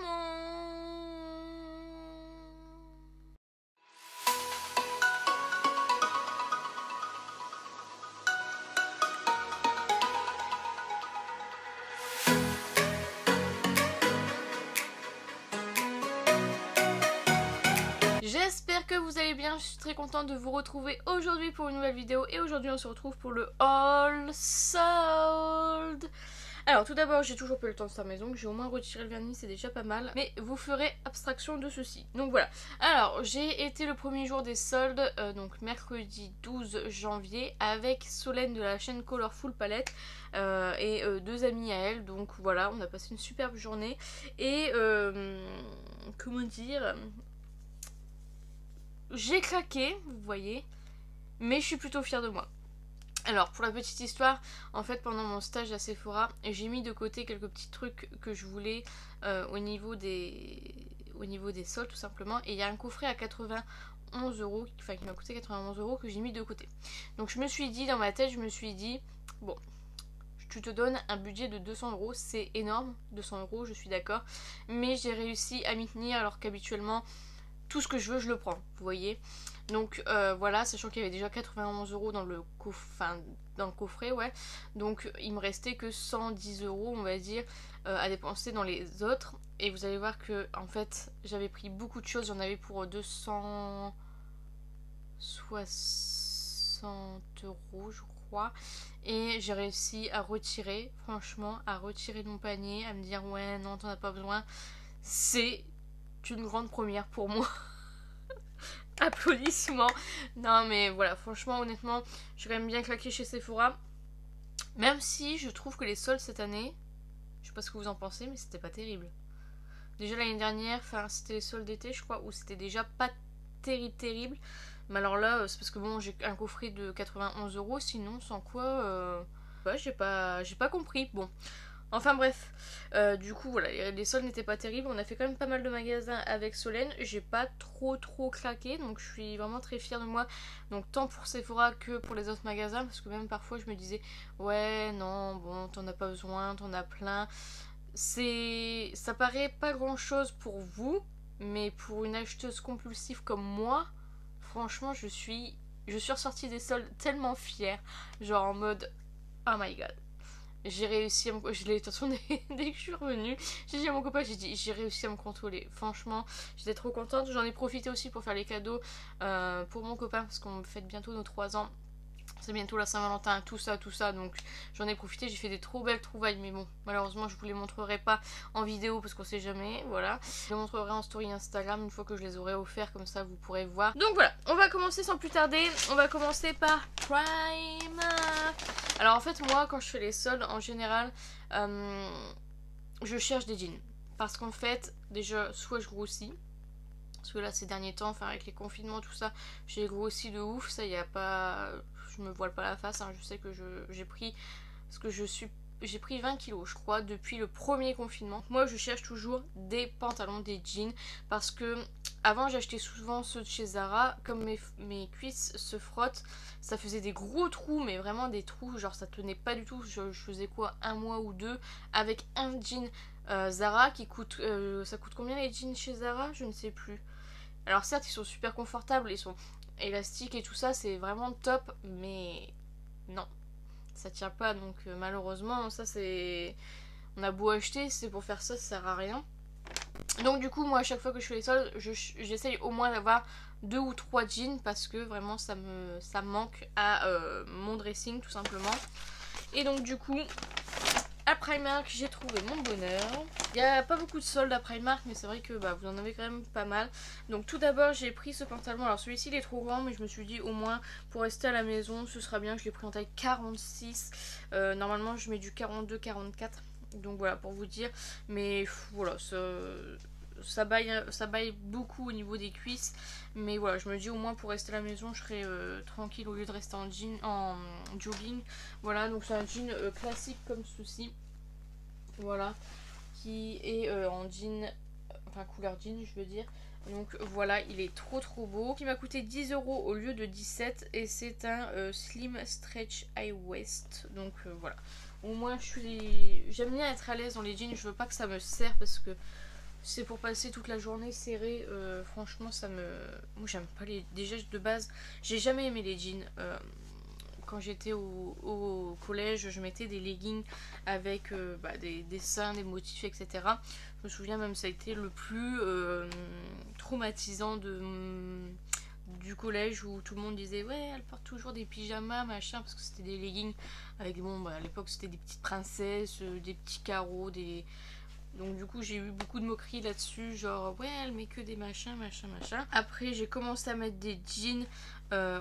maman. J'espère que vous allez bien, je suis très contente de vous retrouver aujourd'hui pour une nouvelle vidéo et aujourd'hui on se retrouve pour le haul sold. Alors tout d'abord j'ai toujours pas eu le temps de faire maison, que j'ai au moins retiré le vernis, c'est déjà pas mal, mais vous ferez abstraction de ceci. Donc voilà, alors j'ai été le premier jour des soldes, donc mercredi 12 janvier avec Solène de la chaîne Colorful Palette et deux amies à elle, donc voilà, on a passé une superbe journée et comment dire... J'ai craqué, vous voyez, mais je suis plutôt fière de moi. Alors pour la petite histoire, en fait pendant mon stage à Sephora, j'ai mis de côté quelques petits trucs que je voulais au niveau des soldes tout simplement. Et il y a un coffret à 91 €, enfin qui m'a coûté 91 € que j'ai mis de côté. Donc je me suis dit, dans ma tête, je me suis dit, bon, tu te donnes un budget de 200 €, c'est énorme, 200 €, je suis d'accord. Mais j'ai réussi à m'y tenir alors qu'habituellement... tout ce que je veux je le prends, vous voyez. Donc voilà, sachant qu'il y avait déjà 91 € dans le coffret, ouais. Donc il me restait que 110 € on va dire à dépenser dans les autres. Et vous allez voir que en fait j'avais pris beaucoup de choses, j'en avais pour 260 € je crois. Et j'ai réussi à retirer, franchement, à retirer de mon panier, à me dire ouais non t'en as pas besoin. C'est une grande première pour moi. Applaudissements. Non mais voilà, franchement honnêtement j'ai quand même bien claqué chez Sephora, même si je trouve que les soldes cette année, je sais pas ce que vous en pensez, mais c'était pas terrible. Déjà l'année dernière, enfin c'était les soldes d'été je crois, où c'était déjà pas terrible. Mais alors là c'est parce que bon j'ai un coffret de 91 €, sinon sans quoi ouais, j'ai pas compris. Bon, enfin bref, du coup voilà, les soldes n'étaient pas terribles, on a fait quand même pas mal de magasins avec Solène, j'ai pas trop claqué, donc je suis vraiment très fière de moi, donc tant pour Sephora que pour les autres magasins, parce que même parfois je me disais, ouais non bon t'en as pas besoin, t'en as plein, ça paraît pas grand chose pour vous, mais pour une acheteuse compulsive comme moi, franchement je suis ressortie des soldes tellement fière, genre en mode oh my god. J'ai réussi à me... Je l'ai de toute façon dès que je suis revenue. J'ai dit à mon copain, j'ai dit j'ai réussi à me contrôler. Franchement, j'étais trop contente. J'en ai profité aussi pour faire les cadeaux pour mon copain parce qu'on fête bientôt nos 3 ans. C'est bientôt la Saint-Valentin, tout ça. Donc j'en ai profité, j'ai fait des trop belles trouvailles. Mais bon, malheureusement, je vous les montrerai pas en vidéo parce qu'on sait jamais. Voilà. Je les montrerai en story Instagram une fois que je les aurai offerts. Comme ça, vous pourrez voir. Donc voilà, on va commencer sans plus tarder. On va commencer par Primark. Alors en fait, moi, quand je fais les soldes, en général, je cherche des jeans. Parce qu'en fait, déjà, soit je grossis. Parce que là, ces derniers temps, enfin avec les confinements, tout ça, j'ai grossi de ouf. Ça, y a pas... Je me voile pas la face, hein. Je sais que j'ai pris... Parce que j'ai pris 20 kilos, je crois, depuis le premier confinement. Moi, je cherche toujours des pantalons, des jeans. Parce que avant, j'achetais souvent ceux de chez Zara. Comme mes cuisses se frottent, ça faisait des gros trous, mais vraiment des trous. Genre, ça tenait pas du tout. Je faisais quoi, 1 mois ou 2 avec un jean Zara qui coûte... ça coûte combien les jeans chez Zara? Je ne sais plus. Alors certes, ils sont super confortables, ils sont élastiques et tout ça, c'est vraiment top, mais non, ça tient pas, donc malheureusement, ça c'est... On a beau acheter, c'est pour faire ça, ça sert à rien. Donc du coup, moi à chaque fois que je fais les soldes, j'essaye au moins d'avoir 2 ou 3 jeans, parce que vraiment ça me manque à mon dressing tout simplement. Et donc du coup... à Primark, j'ai trouvé mon bonheur. Il n'y a pas beaucoup de soldes à Primark, mais c'est vrai que bah, vous en avez quand même pas mal. Donc tout d'abord, j'ai pris ce pantalon. Alors celui-ci, il est trop grand, mais je me suis dit au moins pour rester à la maison, ce sera bien. Je l'ai pris en taille 46. Normalement, je mets du 42-44. Donc voilà, pour vous dire. Mais voilà, ça baille beaucoup au niveau des cuisses, mais voilà, je me dis au moins pour rester à la maison je serai tranquille au lieu de rester en jean, en jogging. Voilà, donc c'est un jean classique comme ceci, voilà, qui est en jean, enfin couleur jean je veux dire. Donc voilà, il est trop beau. Il m'a coûté 10 € au lieu de 17 et c'est un slim stretch high waist. Donc voilà, au moins j'aime bien être à l'aise dans les jeans, je veux pas que ça me serre parce que c'est pour passer toute la journée serrée. Franchement, ça me... Moi, j'aime pas les... Déjà, de base, j'ai jamais aimé les jeans. Quand j'étais au collège, je mettais des leggings avec des dessins, des motifs, etc. Je me souviens même, ça a été le plus traumatisant du collège où tout le monde disait ouais, elle porte toujours des pyjamas machin, parce que c'était des leggings avec à l'époque c'était des petites princesses, des petits carreaux, donc du coup j'ai eu beaucoup de moqueries là-dessus, genre ouais elle met que des machins machin machin. Après j'ai commencé à mettre des jeans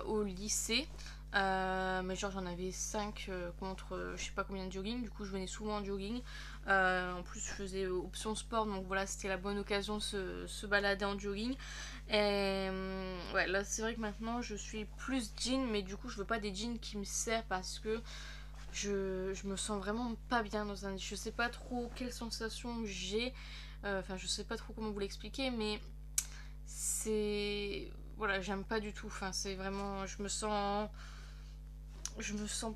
au lycée, mais genre j'en avais 5 contre je sais pas combien de jogging, du coup je venais souvent en jogging. En plus je faisais option sport, donc voilà, c'était la bonne occasion de se balader en jogging. Et ouais, là c'est vrai que maintenant je suis plus jean, mais du coup je veux pas des jeans qui me serrent parce que je me sens vraiment pas bien dans un... Je sais pas trop quelle sensation j'ai, enfin je sais pas trop comment vous l'expliquer, mais c'est... Voilà, j'aime pas du tout, enfin c'est vraiment... Je me sens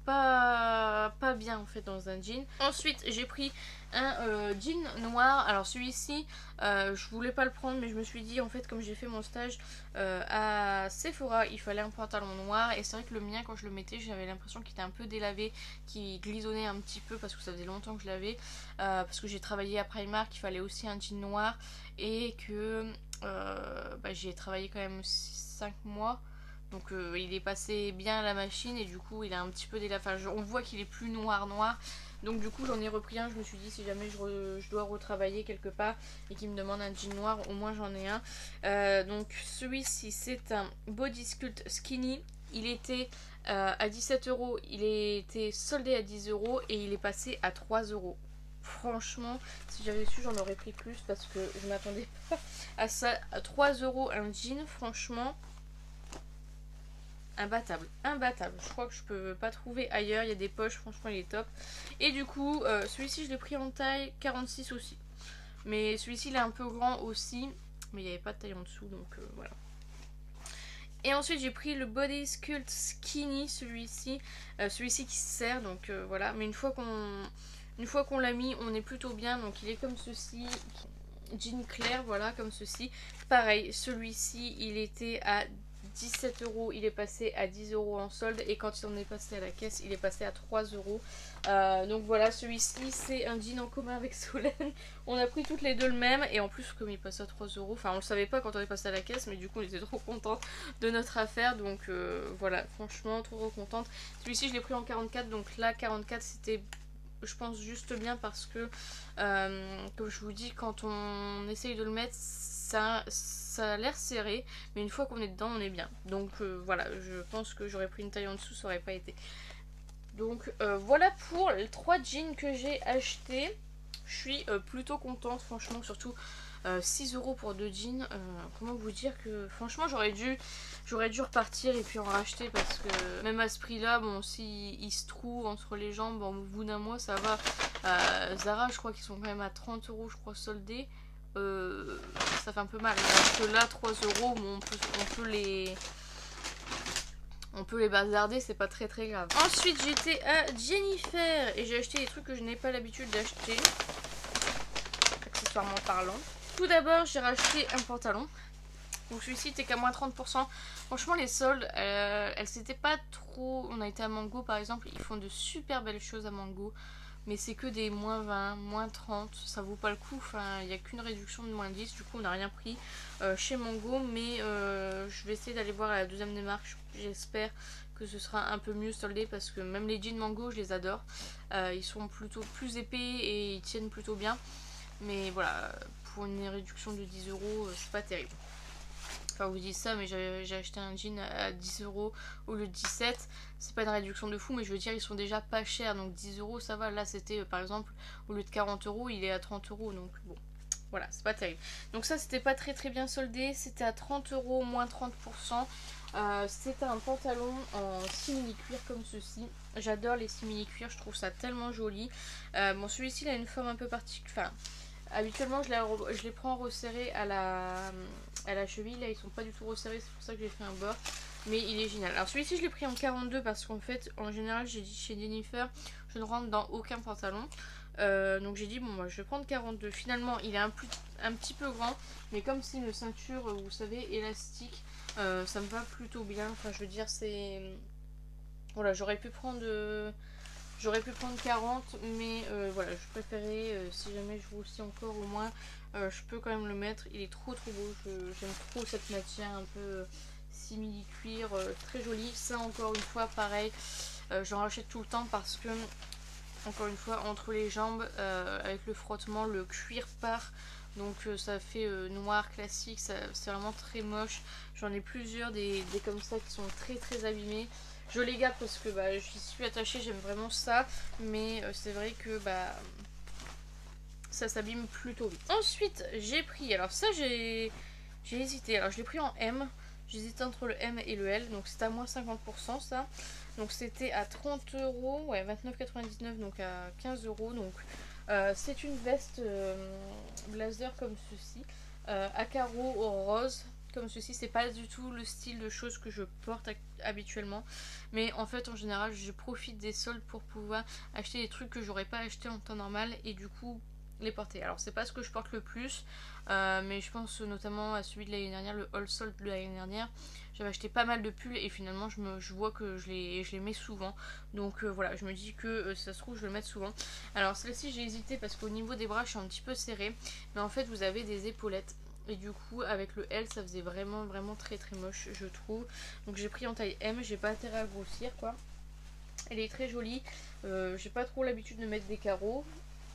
pas bien en fait dans un jean. Ensuite j'ai pris un jean noir. Alors celui-ci je voulais pas le prendre, mais je me suis dit en fait comme j'ai fait mon stage à Sephora, il fallait un pantalon noir. Et c'est vrai que le mien quand je le mettais j'avais l'impression qu'il était un peu délavé, qu'il glisonnait un petit peu parce que ça faisait longtemps que je l'avais. Parce que j'ai travaillé à Primark, il fallait aussi un jean noir. Et que j'y ai travaillé quand même 5 mois. Donc il est passé bien à la machine et du coup il a un petit peu délavé. Enfin, on voit qu'il est plus noir. Donc du coup j'en ai repris un. Je me suis dit si jamais je dois retravailler quelque part et qu'il me demande un jean noir, au moins j'en ai un. Donc celui-ci c'est un Body Sculpt Skinny. Il était à 17 €. Il était soldé à 10 € et il est passé à 3 €. Franchement, si j'avais su, j'en aurais pris plus parce que je m'attendais pas à ça. À 3 € un jean, franchement... Imbattable, imbattable. Je crois que je peux pas trouver ailleurs. Il y a des poches, franchement il est top. Et du coup celui-ci je l'ai pris en taille 46 aussi. Mais celui-ci il est un peu grand aussi, mais il n'y avait pas de taille en dessous, donc voilà. Et ensuite j'ai pris le Body Sculpt Skinny, celui-ci qui se serre, donc voilà. Mais une fois qu'on l'a mis, on est plutôt bien. Donc il est comme ceci, jean clair, voilà, comme ceci. Pareil, celui-ci il était à 17 €, il est passé à 10 € en solde, et quand il en est passé à la caisse il est passé à 3 €. Donc voilà, celui-ci c'est un jean en commun avec Solène. On a pris toutes les deux le même, et en plus comme il passait à 3 €, enfin on le savait pas quand on est passé à la caisse, mais du coup on était trop contente de notre affaire. Donc voilà, franchement trop contente. Celui-ci je l'ai pris en 44, donc là 44 c'était je pense juste bien parce que comme je vous dis, quand on essaye de le mettre ça a l'air serré, mais une fois qu'on est dedans on est bien. Donc voilà, je pense que j'aurais pris une taille en dessous, ça aurait pas été. Donc voilà pour les 3 jeans que j'ai achetés. Je suis plutôt contente franchement, surtout 6 € pour 2 jeans. Comment vous dire que franchement j'aurais dû repartir et puis en racheter, parce que même à ce prix là, bon, si il se trouve entre les jambes, bon, au bout d'un mois ça va. Zara je crois qu'ils sont quand même à 30 € je crois soldés. Ça fait un peu mal parce que là 3 €, bon, on peut les bazarder, c'est pas très grave. Ensuite j'étais à Jennifer et j'ai acheté des trucs que je n'ai pas l'habitude d'acheter, accessoirement parlant. Tout d'abord j'ai racheté un pantalon. Donc celui-ci était qu'à moins 30%. Franchement les soldes, elles s'étaient pas trop... On a été à Mango par exemple, ils font de super belles choses à Mango. Mais c'est que des moins 20, moins 30, ça vaut pas le coup. Enfin, il n'y a qu'une réduction de moins 10. Du coup, on n'a rien pris chez Mango. Mais je vais essayer d'aller voir à la deuxième démarche. J'espère que ce sera un peu mieux soldé, parce que même les jeans Mango, je les adore. Ils sont plutôt plus épais et ils tiennent plutôt bien. Mais voilà, pour une réduction de 10 €, c'est pas terrible. Enfin, vous dites ça, mais j'ai acheté un jean à 10 € au lieu de 17. C'est pas une réduction de fou, mais je veux dire, ils sont déjà pas chers. Donc 10 € ça va. Là, c'était par exemple, au lieu de 40 €, il est à 30 €. Donc bon, voilà, c'est pas terrible. Donc ça, c'était pas très bien soldé. C'était à 30 €, moins 30%. C'était un pantalon en simili-cuir comme ceci. J'adore les simili-cuir, je trouve ça tellement joli. Bon, celui-ci, il a une forme un peu particulière. Enfin, habituellement je les prends resserrés à la cheville. Là ils sont pas du tout resserrés, c'est pour ça que j'ai fait un bord. Mais il est génial. Alors celui-ci je l'ai pris en 42 parce qu'en fait en général j'ai dit chez Jennifer je ne rentre dans aucun pantalon. Donc j'ai dit bon moi je vais prendre 42. Finalement il est un petit peu grand, mais comme c'est une ceinture vous savez élastique, ça me va plutôt bien. Enfin je veux dire c'est... Voilà, j'aurais pu prendre 40, mais voilà, je préférais, si jamais je grossis encore au moins, je peux quand même le mettre. Il est trop beau, j'aime trop cette matière un peu simili-cuir, très jolie. Ça encore une fois, pareil, j'en rachète tout le temps parce que, encore une fois, entre les jambes, avec le frottement, le cuir part. Donc ça fait noir classique, c'est vraiment très moche. J'en ai plusieurs des comme ça qui sont très abîmés. Je les garde parce que bah, j'y suis attachée, j'aime vraiment ça. Mais c'est vrai que bah, ça s'abîme plutôt vite. Ensuite j'ai pris, alors ça j'ai hésité. Alors je l'ai pris en M. J'hésitais entre le M et le L. Donc c'était à moins 50% ça. Donc c'était à 30 €, ouais 29,99 donc à 15 €. Donc c'est une veste blazer comme ceci, à carreaux rose comme ceci. C'est pas du tout le style de choses que je porte habituellement, mais en fait en général je profite des soldes pour pouvoir acheter des trucs que j'aurais pas acheté en temps normal et du coup les porter. Alors c'est pas ce que je porte le plus, mais je pense notamment à celui de l'année dernière, le All Sold de l'année dernière. J'avais acheté pas mal de pulls et finalement je vois que je les mets souvent. Donc voilà, je me dis que si ça se trouve je vais le mettre souvent. Alors celle-ci j'ai hésité parce qu'au niveau des bras je suis un petit peu serrée, mais en fait vous avez des épaulettes. Et du coup avec le L ça faisait vraiment très moche je trouve. Donc j'ai pris en taille M, j'ai pas intérêt à grossir quoi. Elle est très jolie, j'ai pas trop l'habitude de mettre des carreaux.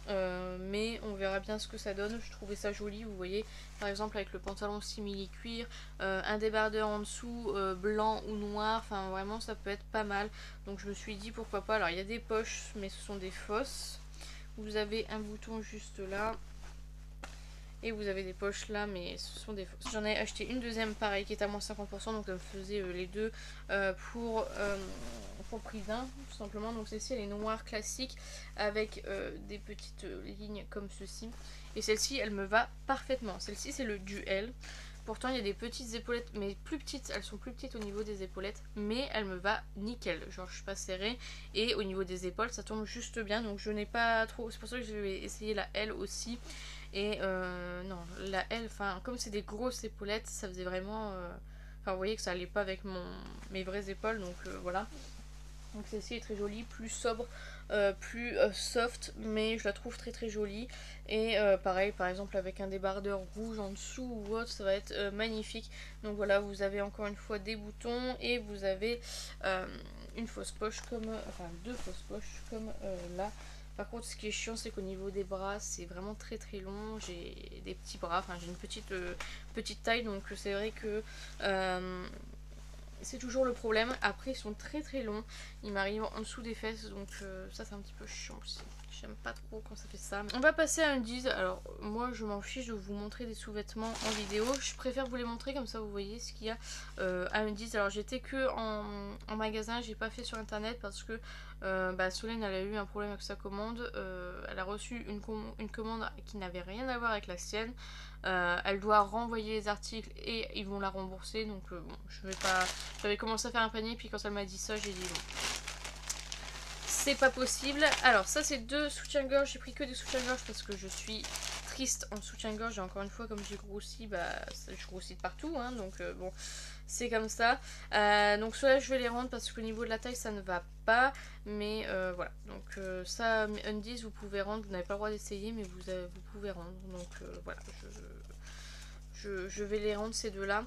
Mais on verra bien ce que ça donne. Je trouvais ça joli, vous voyez, par exemple avec le pantalon simili cuir, un débardeur en dessous blanc ou noir, enfin vraiment ça peut être pas mal. Donc je me suis dit pourquoi pas. Alors il y a des poches mais ce sont des fausses. Vous avez un bouton juste là et vous avez des poches là mais ce sont des fausses. J'en ai acheté une deuxième pareil qui est à moins 50%, donc ça me faisait les deux pour prix d'un tout simplement. Donc celle-ci elle est noire classique avec des petites lignes comme ceci, et celle-ci elle me va parfaitement. Celle-ci c'est le duel. Pourtant il y a des petites épaulettes mais plus petites, elles sont plus petites au niveau des épaulettes, mais elle me va nickel, genre je suis pas serrée et au niveau des épaules ça tombe juste bien, donc je n'ai pas trop, c'est pour ça que je vais essayer la L aussi. Et non, la L, enfin comme c'est des grosses épaulettes, ça faisait vraiment, enfin vous voyez que ça allait pas avec mes vraies épaules, donc voilà. Donc celle-ci est très jolie, plus sobre, plus soft, mais je la trouve très jolie. Et pareil, par exemple avec un débardeur rouge en dessous ou autre, ça va être magnifique. Donc voilà, vous avez encore une fois des boutons et vous avez une fausse poche comme, enfin deux fausses poches comme là. Par contre ce qui est chiant c'est qu'au niveau des bras c'est vraiment très long, j'ai des petits bras, enfin j'ai une petite taille, donc c'est vrai que c'est toujours le problème. Après ils sont très longs, ils m'arrivent en dessous des fesses, donc ça c'est un petit peu chiant aussi. J'aime pas trop quand ça fait ça. On va passer à Undies. Alors moi je m'en fiche de vous montrer des sous-vêtements en vidéo. Je préfère vous les montrer comme ça vous voyez ce qu'il y a à Undies. Alors j'étais que en magasin, j'ai pas fait sur internet parce que Solène elle a eu un problème avec sa commande. Elle a reçu une commande qui n'avait rien à voir avec la sienne. Elle doit renvoyer les articles et ils vont la rembourser. Donc bon, je vais pas. J'avais commencé à faire un panier, puis quand elle m'a dit ça, j'ai dit bon, c'est pas possible. Alors ça c'est deux soutiens-gorge. J'ai pris que des soutiens-gorge parce que je suis triste en soutien-gorge. Et encore une fois, comme j'ai grossi, je grossis de partout, hein, donc bon, c'est comme ça. Donc ceux-là je vais les rendre parce qu'au niveau de la taille ça ne va pas. Mais voilà, donc ça, Undies vous pouvez rendre. Vous n'avez pas le droit d'essayer, mais vous pouvez rendre. Donc voilà, je vais les rendre ces deux là,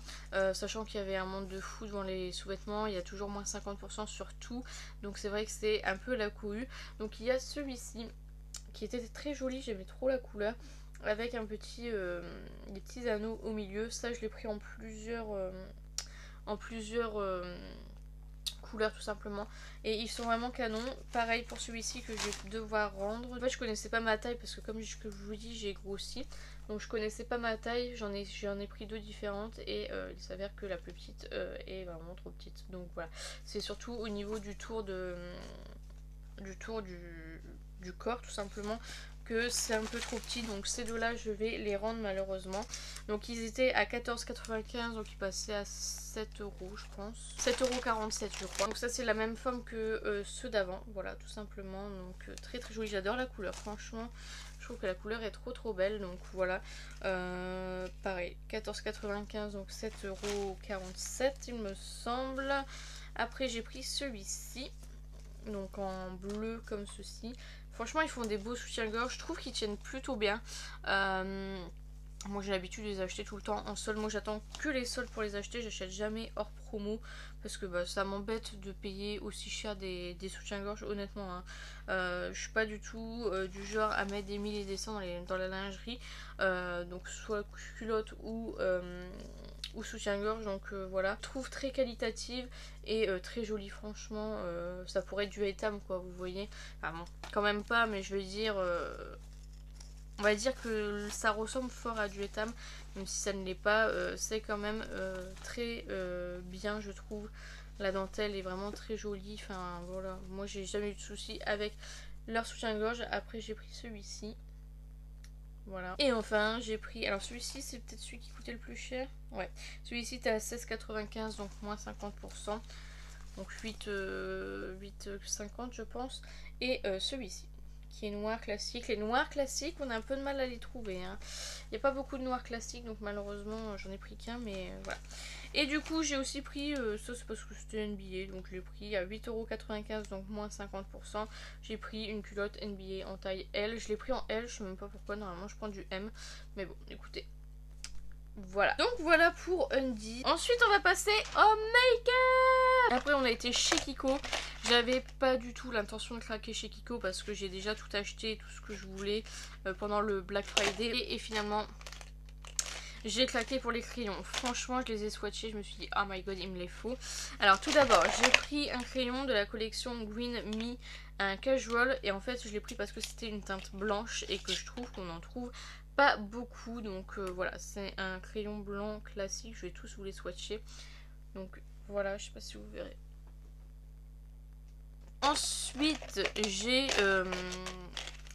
sachant qu'il y avait un monde de fou devant les sous-vêtements. Il y a toujours moins 50% sur tout, donc c'est vrai que c'est un peu la cohue. Donc il y a celui-ci qui était très joli, j'aimais trop la couleur, avec un petit des petits anneaux au milieu. Ça je l'ai pris en plusieurs couleurs tout simplement, et ils sont vraiment canons. Pareil pour celui-ci que je vais devoir rendre. En fait je connaissais pas ma taille parce que comme je vous dis j'ai grossi, donc je connaissais pas ma taille. J'en ai pris deux différentes et il s'avère que la plus petite est vraiment trop petite. Donc voilà, c'est surtout au niveau du tour du corps tout simplement que c'est un peu trop petit. Donc ces deux là je vais les rendre malheureusement. Donc ils étaient à 14,95, donc ils passaient à 7 euros je pense. 7,47 € je crois. Donc ça c'est la même forme que ceux d'avant. Voilà tout simplement. Donc très très joli. J'adore la couleur franchement. Je trouve que la couleur est trop belle. Donc voilà. Pareil 14,95 donc 7,47 € il me semble. Après j'ai pris celui-ci. Donc en bleu comme ceci. Franchement ils font des beaux soutiens-gorge. Je trouve qu'ils tiennent plutôt bien. Moi j'ai l'habitude de les acheter tout le temps en solde. Moi j'attends que les soldes pour les acheter. J'achète jamais hors promo. Parce que bah, ça m'embête de payer aussi cher des soutiens-gorge honnêtement. Hein. Je suis pas du tout du genre à mettre des 1000 et des cents dans la lingerie. Donc soit culotte ou soutien-gorge. Donc voilà. Je trouve très qualitative et très jolie franchement. Ça pourrait être du Etam quoi vous voyez. Enfin bon quand même pas mais je veux dire... on va dire que ça ressemble fort à du Etam, même si ça ne l'est pas, c'est quand même très bien je trouve. La dentelle est vraiment très jolie, enfin voilà, moi j'ai jamais eu de soucis avec leur soutien-gorge. Après j'ai pris celui-ci, voilà. Et enfin j'ai pris, alors celui-ci c'est peut-être celui qui coûtait le plus cher, ouais. Celui-ci était à 16,95 donc moins 50%, donc 8,50 je pense. Et celui-ci qui est noir classique. Les noirs classiques, on a un peu de mal à les trouver. Hein. Il n'y a pas beaucoup de noirs classiques, donc malheureusement, j'en ai pris qu'un, mais voilà. Et du coup, j'ai aussi pris, ça c'est parce que c'était NBA, donc je l'ai pris à 8,95 €, donc moins 50%. J'ai pris une culotte NBA en taille L. Je l'ai pris en L, je sais même pas pourquoi, normalement je prends du M. Mais bon, écoutez. Voilà. Donc voilà pour Undy. Ensuite, on va passer au make-up. Après, on a été chez Kiko. J'avais pas du tout l'intention de craquer chez Kiko parce que j'ai déjà tout acheté, tout ce que je voulais pendant le Black Friday. Et finalement, j'ai claqué pour les crayons. Franchement, je les ai swatchés. Je me suis dit, oh my god, il me les faut. Alors, tout d'abord, j'ai pris un crayon de la collection Green Me, un casual. Et en fait, je l'ai pris parce que c'était une teinte blanche et que je trouve qu'on en trouve pas beaucoup. Donc voilà, c'est un crayon blanc classique. Je vais tous vous les swatcher. Donc voilà, je sais pas si vous verrez. Ensuite, j'ai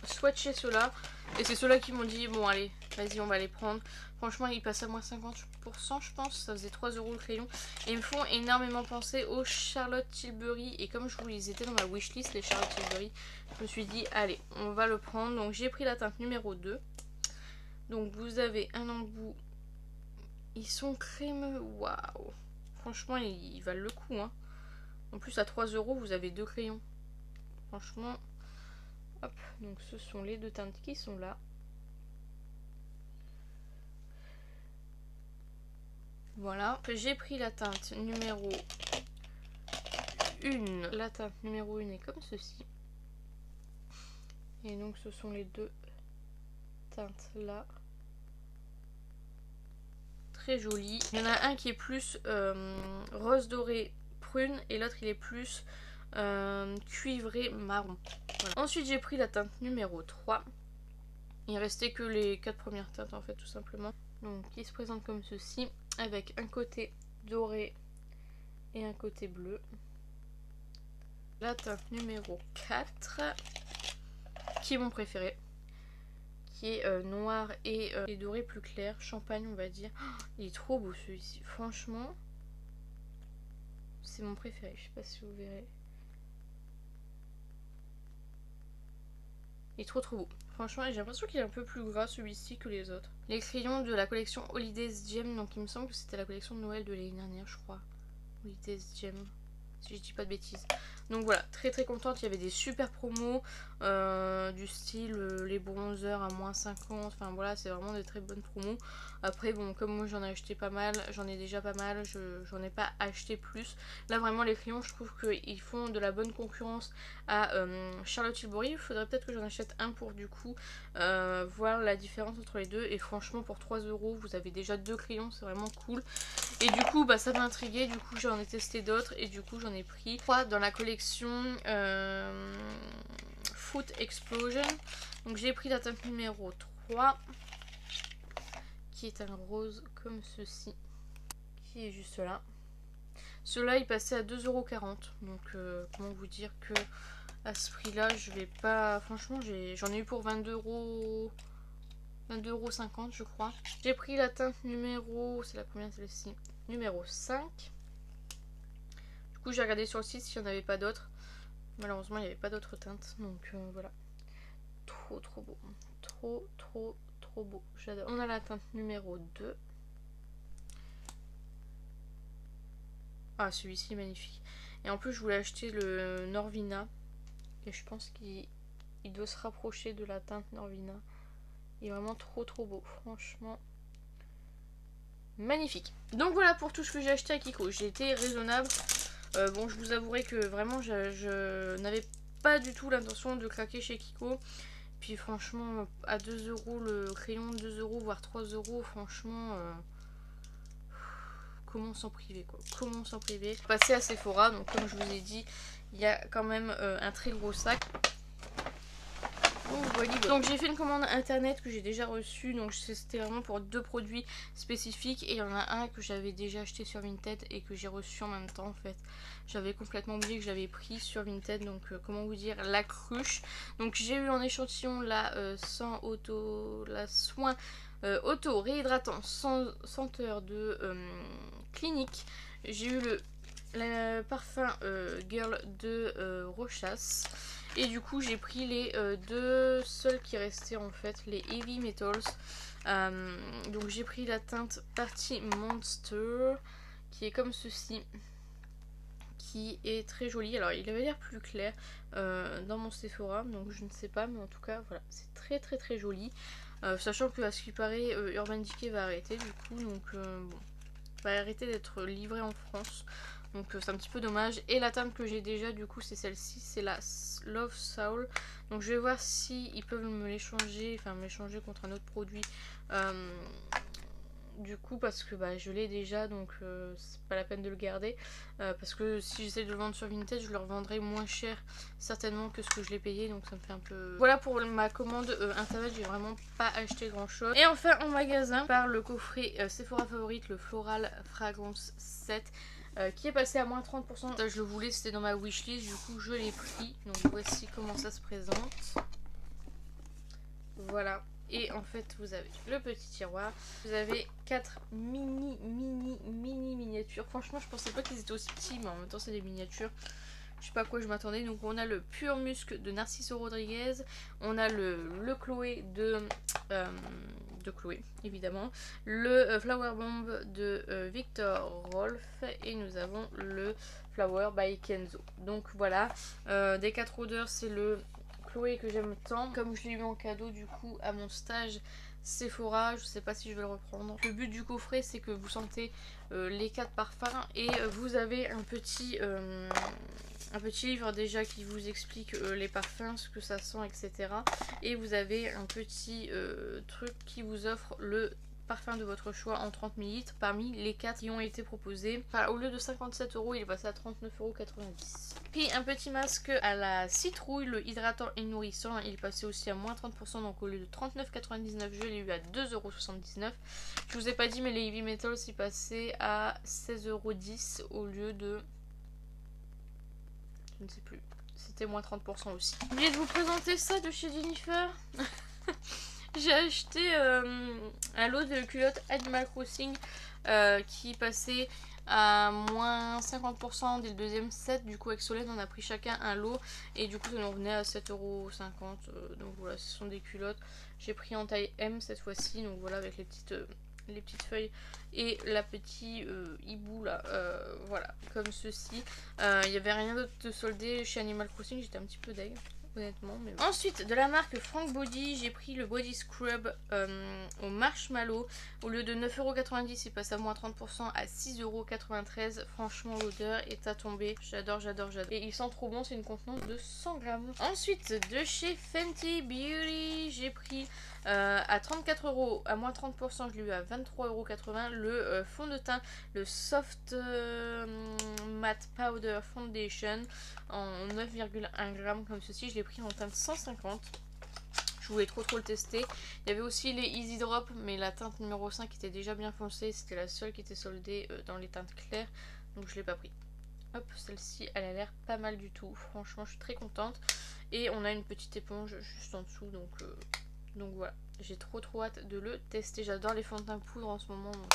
swatché ceux-là. Et c'est ceux-là qui m'ont dit, bon allez, vas-y on va les prendre. Franchement ils passent à moins 50% je pense. Ça faisait 3 € le crayon. Et ils me font énormément penser aux Charlotte Tilbury. Et comme je vous les étais dans ma wishlist les Charlotte Tilbury, je me suis dit allez on va le prendre. Donc j'ai pris la teinte numéro 2. Donc vous avez un embout. Ils sont crémeux. Waouh. Franchement ils valent le coup hein. En plus à 3 € vous avez deux crayons. Franchement. Hop, donc ce sont les deux teintes qui sont là. Voilà. J'ai pris la teinte numéro 1. La teinte numéro 1 est comme ceci. Et donc ce sont les deux teintes là. Très joli. Il y en a un qui est plus rose doré prune et l'autre il est plus cuivré marron. Voilà. Ensuite j'ai pris la teinte numéro 3. Il restait que les 4 premières teintes en fait tout simplement. Donc qui se présente comme ceci avec un côté doré et un côté bleu. La teinte numéro 4 qui est mon préféré, qui est noir et doré plus clair, champagne on va dire. Oh, il est trop beau celui-ci, franchement c'est mon préféré, je sais pas si vous verrez. Il est trop beau. Franchement, j'ai l'impression qu'il est un peu plus gras celui-ci que les autres. Les crayons de la collection Holidays Gem, donc il me semble que c'était la collection de Noël de l'année dernière, je crois. Holidays Gem, si je dis pas de bêtises. Donc voilà, très très contente. Il y avait des super promos du style les bronzers à moins 50. Enfin voilà, c'est vraiment des très bonnes promos. Après bon, comme moi j'en ai acheté pas mal, j'en ai déjà pas mal, j'en ai pas acheté plus. Là vraiment les crayons, je trouve qu'ils font de la bonne concurrence à Charlotte Tilbury. Il faudrait peut-être que j'en achète un pour du coup voir la différence entre les deux. Et franchement pour 3 € vous avez déjà deux crayons, c'est vraiment cool. Et du coup bah ça m'a intriguée, du coup j'en ai testé d'autres et du coup j'en ai pris 3 dans la collection Fruit Explosion. Donc j'ai pris la teinte numéro 3 qui est un rose comme ceci, qui est juste là. Ceux-là ils passaient à 2,40 €. Donc comment vous dire que à ce prix là je vais pas, franchement j'en ai eu pour 22 €, je crois. J'ai pris la teinte numéro, c'est la première celle-ci, numéro 5. Du coup j'ai regardé sur le site s'il n'y en avait pas d'autres. Malheureusement il n'y avait pas d'autres teintes, donc voilà. Trop beau, trop beau, j'adore. On a la teinte numéro 2. Ah, celui-ci est magnifique. Et en plus je voulais acheter le Norvina et je pense qu'il doit se rapprocher de la teinte Norvina. Il est vraiment trop beau, franchement magnifique. Donc voilà pour tout ce que j'ai acheté à Kiko. J'ai été raisonnable. Bon, je vous avouerai que vraiment je n'avais pas du tout l'intention de craquer chez Kiko. Puis franchement à 2 € le crayon, 2 € voire 3 €, franchement comment s'en priver quoi, comment s'en priver. Passer à Sephora, donc comme je vous ai dit il y a quand même un très gros sac. Donc j'ai fait une commande internet que j'ai déjà reçue, donc c'était vraiment pour 2 produits spécifiques et il y en a un que j'avais déjà acheté sur Vinted et que j'ai reçu en même temps en fait. J'avais complètement oublié que j'avais pris sur Vinted, donc comment vous dire, la cruche. Donc j'ai eu en échantillon la soin auto réhydratant senteur de Clinique. J'ai eu le parfum Girl de Rochas. Et du coup j'ai pris les deux seuls qui restaient en fait, les Heavy Metals. Donc j'ai pris la teinte Party Monster qui est comme ceci, qui est très jolie. Alors il avait l'air plus clair dans mon Sephora, donc je ne sais pas, mais en tout cas voilà, c'est très joli. Sachant que à ce qui paraît Urban Decay va arrêter du coup, donc bon, va arrêter d'être livré en France. Donc c'est un petit peu dommage. Et la teinte que j'ai déjà du coup c'est celle-ci, c'est la Love Soul. Donc je vais voir si ils peuvent me l'échanger, enfin m'échanger contre un autre produit. Du coup parce que bah, je l'ai déjà, donc c'est pas la peine de le garder. Parce que si j'essaie de le vendre sur Vinted, je le revendrai moins cher certainement que ce que je l'ai payé. Donc ça me fait un peu... Voilà pour ma commande internet, j'ai vraiment pas acheté grand chose. Et enfin en magasin, par le coffret Sephora Favorite, le Floral Fragrance Set. Qui est passé à moins 30%. Je le voulais, c'était dans ma wishlist, du coup je l'ai pris. Donc voici comment ça se présente. Voilà. Et en fait vous avez le petit tiroir. Vous avez 4 mini miniatures. Franchement je pensais pas qu'ils étaient aussi petits, mais en même temps c'est des miniatures. Je sais pas à quoi je m'attendais. Donc on a le Pur Musc de Narciso Rodriguez. On a le Chloé de Chloé évidemment. Le Flower Bomb de Victor Rolf. Et nous avons le Flower by Kenzo. Donc voilà. Des 4 odeurs c'est le Chloé que j'aime tant. Comme je l'ai eu en cadeau du coup à mon stage Sephora, je sais pas si je vais le reprendre. Le but du coffret c'est que vous sentez les 4 parfums et vous avez un petit livre déjà qui vous explique les parfums, ce que ça sent, etc. Et vous avez un petit truc qui vous offre le parfum de votre choix en 30 ml parmi les 4 qui ont été proposés. Enfin, au lieu de 57 €, il est passé à 39,90 €. Puis un petit masque à la citrouille, le hydratant et nourrissant, il est passé aussi à moins 30%, donc au lieu de 39,99 €, je l'ai eu à 2,79 €. Je vous ai pas dit, mais les Heavy Metals, il passait à 16,10 € au lieu de... je ne sais plus. C'était moins 30% aussi. J'ai oublié de vous présenter ça de chez Jennifer. J'ai acheté un lot de culottes Animal Crossing qui passait à moins 50% dès le deuxième set. Du coup avec Solène on a pris chacun un lot et du coup ça nous revenait à 7,50 €. Donc voilà, ce sont des culottes. J'ai pris en taille M cette fois-ci, donc voilà, avec les petites feuilles et la petite hibou là, voilà, comme ceci. Il n'y avait rien d'autre de soldé chez Animal Crossing, j'étais un petit peu deg honnêtement, mais bon. Ensuite de la marque Frank Body, j'ai pris le body scrub au marshmallow. Au lieu de 9,90 €, il passe à moins 30% à 6,93 €. Franchement l'odeur est à tomber, j'adore. Et il sent trop bon, c'est une contenance de 100 grammes. Ensuite de chez Fenty Beauty, j'ai pris à 34 € à moins 30%, je l'ai eu à 23,80 €. Le fond de teint, le Soft Matte Powder Foundation en 9,1 g comme ceci. Je l'ai pris en teinte 150. Je voulais trop le tester. Il y avait aussi les Easy Drop, mais la teinte numéro 5 était déjà bien foncée. C'était la seule qui était soldée dans les teintes claires, donc je l'ai pas pris. Hop, celle-ci, elle a l'air pas mal du tout. Franchement, je suis très contente. Et on a une petite éponge juste en dessous. Donc voilà. J'ai trop hâte de le tester. J'adore les fonds de teint poudre en ce moment. Donc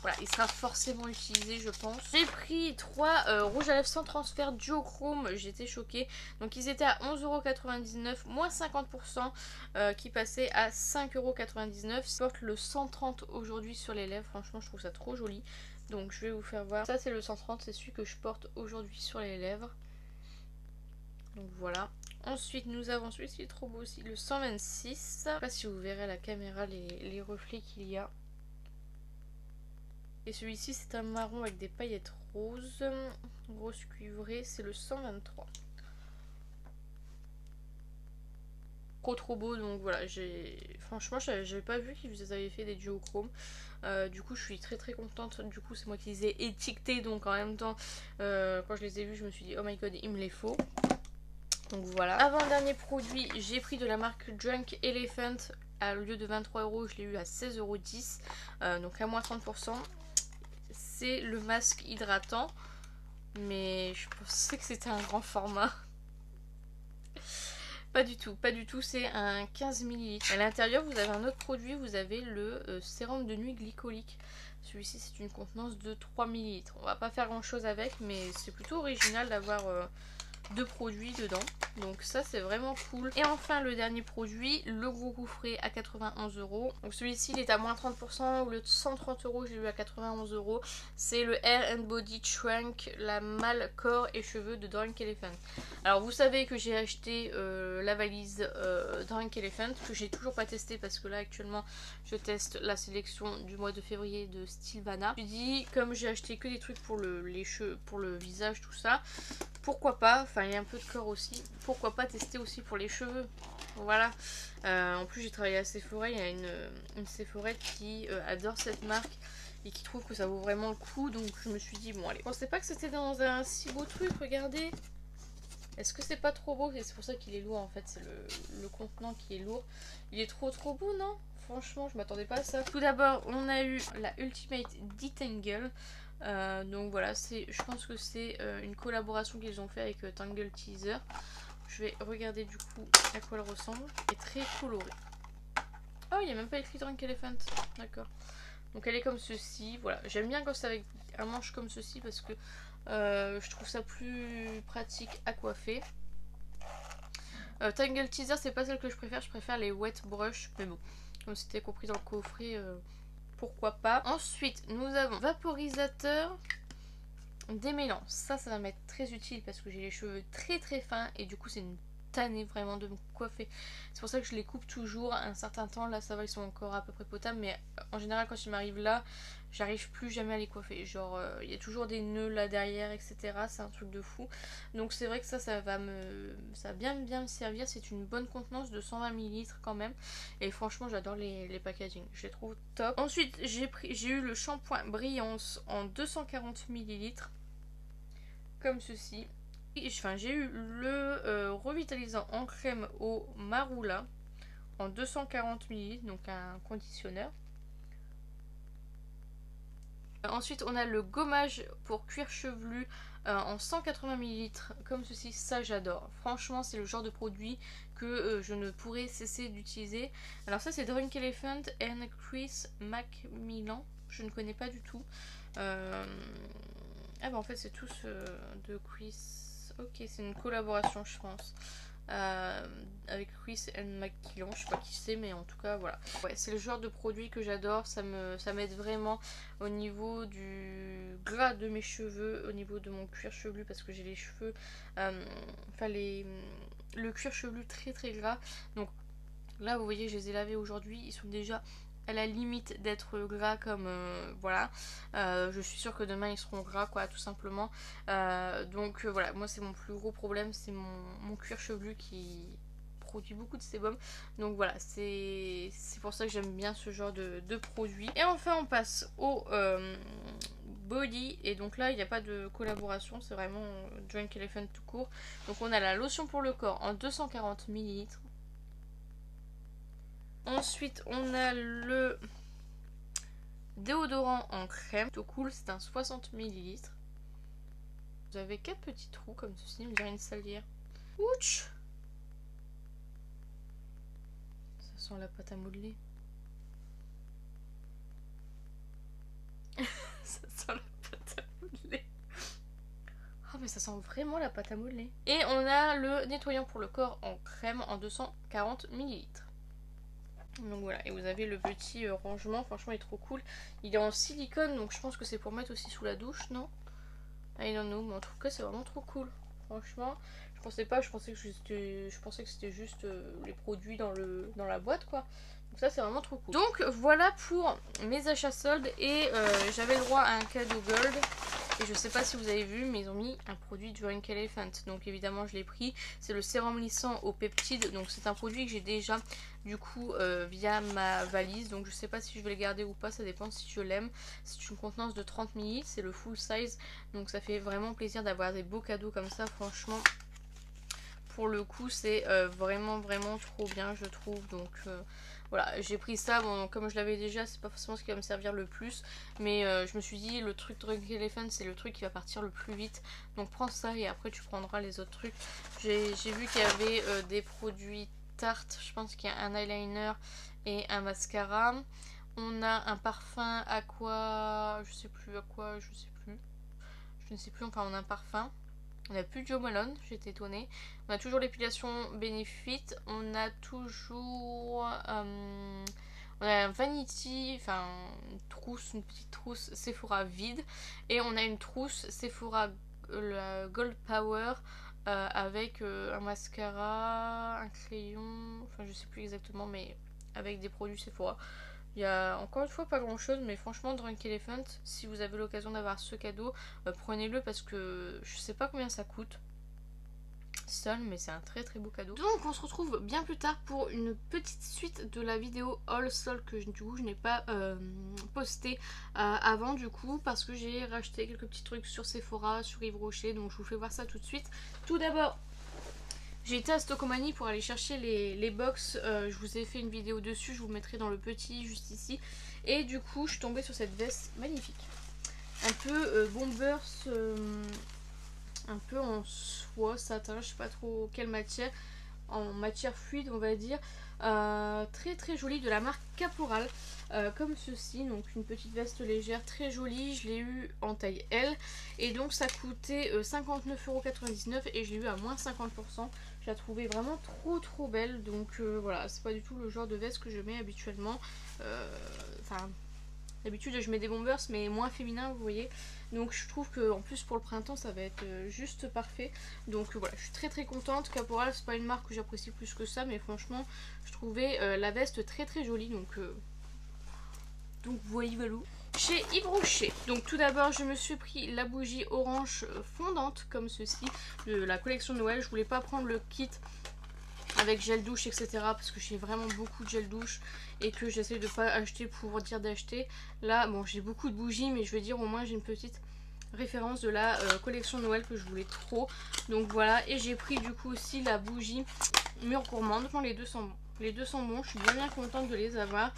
voilà, il sera forcément utilisé, je pense. J'ai pris 3 rouges à lèvres sans transfert duochrome. J'étais choquée. Donc ils étaient à 11,99 € moins 50% qui passait à 5,99 €. Je porte le 130 aujourd'hui sur les lèvres. Franchement, je trouve ça trop joli. Donc je vais vous faire voir. Ça c'est le 130, c'est celui que je porte aujourd'hui sur les lèvres. Donc voilà. Ensuite nous avons celui qui est trop beau aussi, le 126. Je sais pas si vous verrez à la caméra les reflets qu'il y a. Et celui-ci c'est un marron avec des paillettes roses. Rose cuivré, c'est le 123. Trop beau, donc voilà, franchement j'avais pas vu qu'ils avaient fait des duochromes. Du coup je suis très contente. Du coup c'est moi qui les ai étiquetés, donc en même temps quand je les ai vus je me suis dit oh my god, il me les faut. Donc voilà. Avant-dernier produit, j'ai pris de la marque Drunk Elephant. Au lieu de 23 €, je l'ai eu à 16,10 €, donc à moins 30%. C'est le masque hydratant, mais je pensais que c'était un grand format. Pas du tout, c'est un 15 ml. À l'intérieur, vous avez un autre produit, vous avez le sérum de nuit glycolique. Celui-ci, c'est une contenance de 3 ml. On va pas faire grand chose avec, mais c'est plutôt original d'avoir 2 produits dedans. Donc ça, c'est vraiment cool. Et enfin, le dernier produit, le gros coffret à 91 €. Donc celui-ci, il est à moins 30%. Au lieu de 130 €, j'ai eu à 91 €. C'est le Hair and Body Shrunk, la malle corps et cheveux de Drunk Elephant. Alors vous savez que j'ai acheté la valise Drunk Elephant, que j'ai toujours pas testé parce que là actuellement je teste la sélection du mois de février de Stilvana. Je me suis dit, comme j'ai acheté que des trucs pour les cheveux, pour le visage, tout ça, pourquoi pas, enfin il y a un peu de corps aussi, pourquoi pas tester aussi pour les cheveux. Voilà. En plus j'ai travaillé à Sephora, il y a une Sephora qui adore cette marque et qui trouve que ça vaut vraiment le coup, donc je me suis dit bon allez. Je pensais pas que c'était dans un si beau truc, regardez. Est-ce que c'est pas trop beau? Et c'est pour ça qu'il est lourd en fait, c'est le contenant qui est lourd. Il est trop beau, non? Franchement je m'attendais pas à ça. Tout d'abord on a eu la Ultimate Detangle. Donc voilà, je pense que c'est une collaboration qu'ils ont fait avec Tangle Teaser. Je vais regarder du coup à quoi elle ressemble. Elle est très colorée. Oh, il n'y a même pas écrit Drunk Elephant. D'accord. Donc elle est comme ceci. Voilà, j'aime bien quand c'est avec un manche comme ceci parce que je trouve ça plus pratique à coiffer. Tangle Teaser, c'est pas celle que je préfère les Wet Brush. Mais bon, comme c'était compris dans le coffret, pourquoi pas. Ensuite, nous avons vaporisateur démêlant. Ça va m'être très utile parce que j'ai les cheveux très fins et du coup c'est une tannée vraiment de me coiffer. C'est pour ça que je les coupe toujours un certain temps. Là ça va, ils sont encore à peu près potables, mais en général quand ils m'arrivent là, j'arrive plus jamais à les coiffer. Genre il y a toujours des nœuds là derrière, etc. C'est un truc de fou. Donc c'est vrai que ça va bien me servir. C'est une bonne contenance de 120 ml quand même. Et franchement j'adore les packaging. Je les trouve top. Ensuite j'ai eu le shampoing Brillance en 240 ml. Comme ceci. Enfin, j'ai eu le revitalisant en crème au marula en 240 ml, donc un conditionneur. Ensuite, on a le gommage pour cuir chevelu en 180 ml, comme ceci. Ça, j'adore. Franchement, c'est le genre de produit que je ne pourrais cesser d'utiliser. Alors ça, c'est Drunk Elephant and Chris Macmillan. Je ne connais pas du tout. Ah bah en fait c'est tous de Chris. Ok, c'est une collaboration je pense. Avec Chris and McKillan, je sais pas qui c'est mais en tout cas voilà. Ouais, c'est le genre de produit que j'adore, ça m'aide vraiment au niveau du gras de mes cheveux, au niveau de mon cuir chevelu parce que j'ai les cheveux, enfin le cuir chevelu très gras. Donc là vous voyez je les ai lavés aujourd'hui, ils sont déjà à la limite d'être gras comme voilà. Je suis sûre que demain ils seront gras quoi tout simplement. Donc voilà, moi c'est mon plus gros problème, c'est mon cuir chevelu qui produit beaucoup de sébum. Donc voilà, c'est pour ça que j'aime bien ce genre de produit. Et enfin on passe au body. Et donc là il n'y a pas de collaboration, c'est vraiment Drunk Elephant tout court. Donc on a la lotion pour le corps en 240 ml. Ensuite, on a le déodorant en crème. Tout cool, c'est un 60 ml. Vous avez 4 petits trous comme ceci, on dirait une salière. Ouch! Ça sent la pâte à modeler. Ça sent la pâte à modeler. Oh mais ça sent vraiment la pâte à modeler. Et on a le nettoyant pour le corps en crème en 240 ml. Donc voilà, et vous avez le petit rangement, franchement il est trop cool. Il est en silicone, donc je pense que c'est pour mettre aussi sous la douche, non? I don't know, mais en tout cas c'est vraiment trop cool. Franchement, je pensais que c'était juste les produits dans la boîte quoi. Donc ça c'est vraiment trop cool. Donc voilà pour mes achats soldes et j'avais le droit à un cadeau gold. Et je sais pas si vous avez vu, mais ils ont mis un produit Drunk Elephant. Donc évidemment je l'ai pris. C'est le sérum lissant aux peptides. Donc c'est un produit que j'ai déjà du coup via ma valise. Donc je sais pas si je vais le garder ou pas. Ça dépend si je l'aime. C'est une contenance de 30 ml. C'est le full size. Donc ça fait vraiment plaisir d'avoir des beaux cadeaux comme ça. Franchement, pour le coup c'est vraiment trop bien je trouve. Donc voilà, j'ai pris ça, bon comme je l'avais déjà, c'est pas forcément ce qui va me servir le plus, mais je me suis dit le truc Drunk Elephant c'est le truc qui va partir le plus vite, donc prends ça et après tu prendras les autres trucs. J'ai vu qu'il y avait des produits Tarte, je pense qu'il y a un eyeliner et un mascara. On a un parfum aqua, je ne sais plus, enfin on a un parfum. On n'a plus de Jo Malone, j'étais étonnée. On a toujours l'épilation Benefit. On a toujours... on a un Vanity, enfin une petite trousse Sephora vide. Et on a une trousse Sephora Gold Power avec un mascara, un crayon, enfin je sais plus exactement, mais avec des produits Sephora. Il y a encore une fois pas grand chose, mais franchement Drunk Elephant, si vous avez l'occasion d'avoir ce cadeau, prenez-le parce que je sais pas combien ça coûte seul, mais c'est un très beau cadeau. Donc on se retrouve bien plus tard pour une petite suite de la vidéo haul sol que du coup je n'ai pas posté avant du coup parce que j'ai racheté quelques petits trucs sur Sephora, sur Yves Rocher, donc je vous fais voir ça tout de suite. Tout d'abord, j'ai été à Stockomanie pour aller chercher les box, je vous ai fait une vidéo dessus, je vous mettrai dans le petit juste ici. Et du coup je suis tombée sur cette veste magnifique, un peu bombers, un peu en soie, satin, je sais pas trop quelle matière, en matière fluide on va dire. Très jolie de la marque Caporal, comme ceci, donc une petite veste légère très jolie. Je l'ai eu en taille L et donc ça coûtait 59,99 € et je l'ai eu à moins 50%. Je la trouvais vraiment trop belle, donc voilà, c'est pas du tout le genre de veste que je mets habituellement. Enfin, d'habitude je mets des bombers mais moins féminins vous voyez, donc je trouve que en plus pour le printemps ça va être juste parfait. Donc voilà, je suis très contente. Caporal c'est pas une marque que j'apprécie plus que ça, mais franchement je trouvais la veste très jolie, donc voyez valou. Chez Yves Rocher, donc tout d'abord je me suis pris la bougie orange fondante comme ceci de la collection de Noël. Je voulais pas prendre le kit avec gel douche etc parce que j'ai vraiment beaucoup de gel douche et que j'essaie de pas acheter pour dire d'acheter. Là bon, j'ai beaucoup de bougies, mais je veux dire au moins j'ai une petite référence de la collection Noël que je voulais trop. Donc voilà, et j'ai pris du coup aussi la bougie mûre gourmande. Bon, les deux sont bons, je suis bien contente de les avoir.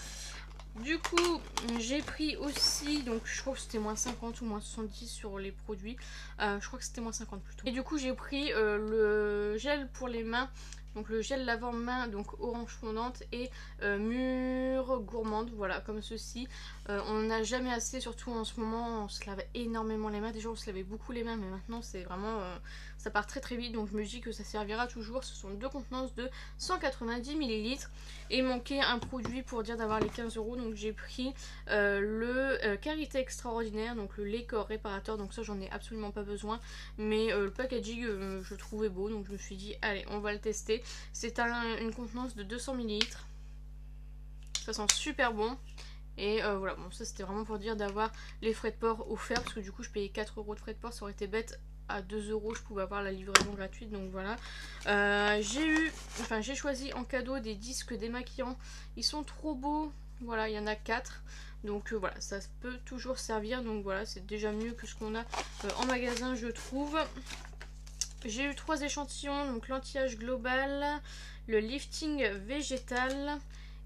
Du coup j'ai pris aussi, donc je crois que c'était moins 50 ou moins 70 sur les produits, je crois que c'était moins 50 plutôt. Et du coup j'ai pris le gel pour les mains, donc le gel lavant main, donc orange fondante et mûre gourmande, voilà comme ceci. On n'a jamais assez, surtout en ce moment on se lave énormément les mains. Déjà on se lavait beaucoup les mains, mais maintenant c'est vraiment ça part très vite, donc je me dis que ça servira toujours. Ce sont deux contenances de 190 ml et il manquait un produit pour dire d'avoir les 15 €, donc j'ai pris le Karité Extraordinaire, donc le lait corps réparateur. Donc ça j'en ai absolument pas besoin, mais le packaging je trouvais beau, donc je me suis dit allez on va le tester. C'est une contenance de 200 ml, ça sent super bon. Et voilà, bon ça c'était vraiment pour dire d'avoir les frais de port offerts, parce que du coup je payais 4 € de frais de port, ça aurait été bête. À 2 € je pouvais avoir la livraison gratuite, donc voilà. J'ai choisi en cadeau des disques démaquillants, ils sont trop beaux, voilà, il y en a 4. Donc voilà, ça peut toujours servir, donc voilà, c'est déjà mieux que ce qu'on a en magasin je trouve. J'ai eu 3 échantillons, donc l'anti-âge global, le lifting végétal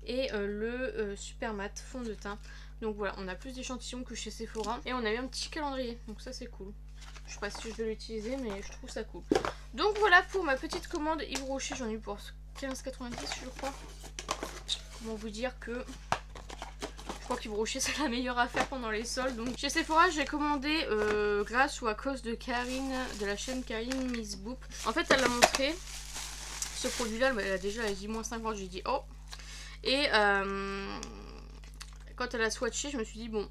et le super mat fond de teint. Donc voilà, on a plus d'échantillons que chez Sephora. Et on a eu un petit calendrier, donc ça c'est cool. Je sais pas si je vais l'utiliser, mais je trouve ça cool. Donc voilà pour ma petite commande Yves Rocher. J'en ai eu pour 15,90 je crois. Comment vous dire que je crois qu'Yves Rocher c'est la meilleure affaire pendant les soldes. Donc chez Sephora j'ai commandé grâce ou à cause de Karine, de la chaîne Karine Miss Boop. En fait elle l'a montré. Ce produit là, elle a déjà dit moins 50, j'ai dit oh. Et quand elle a swatché, je me suis dit bon,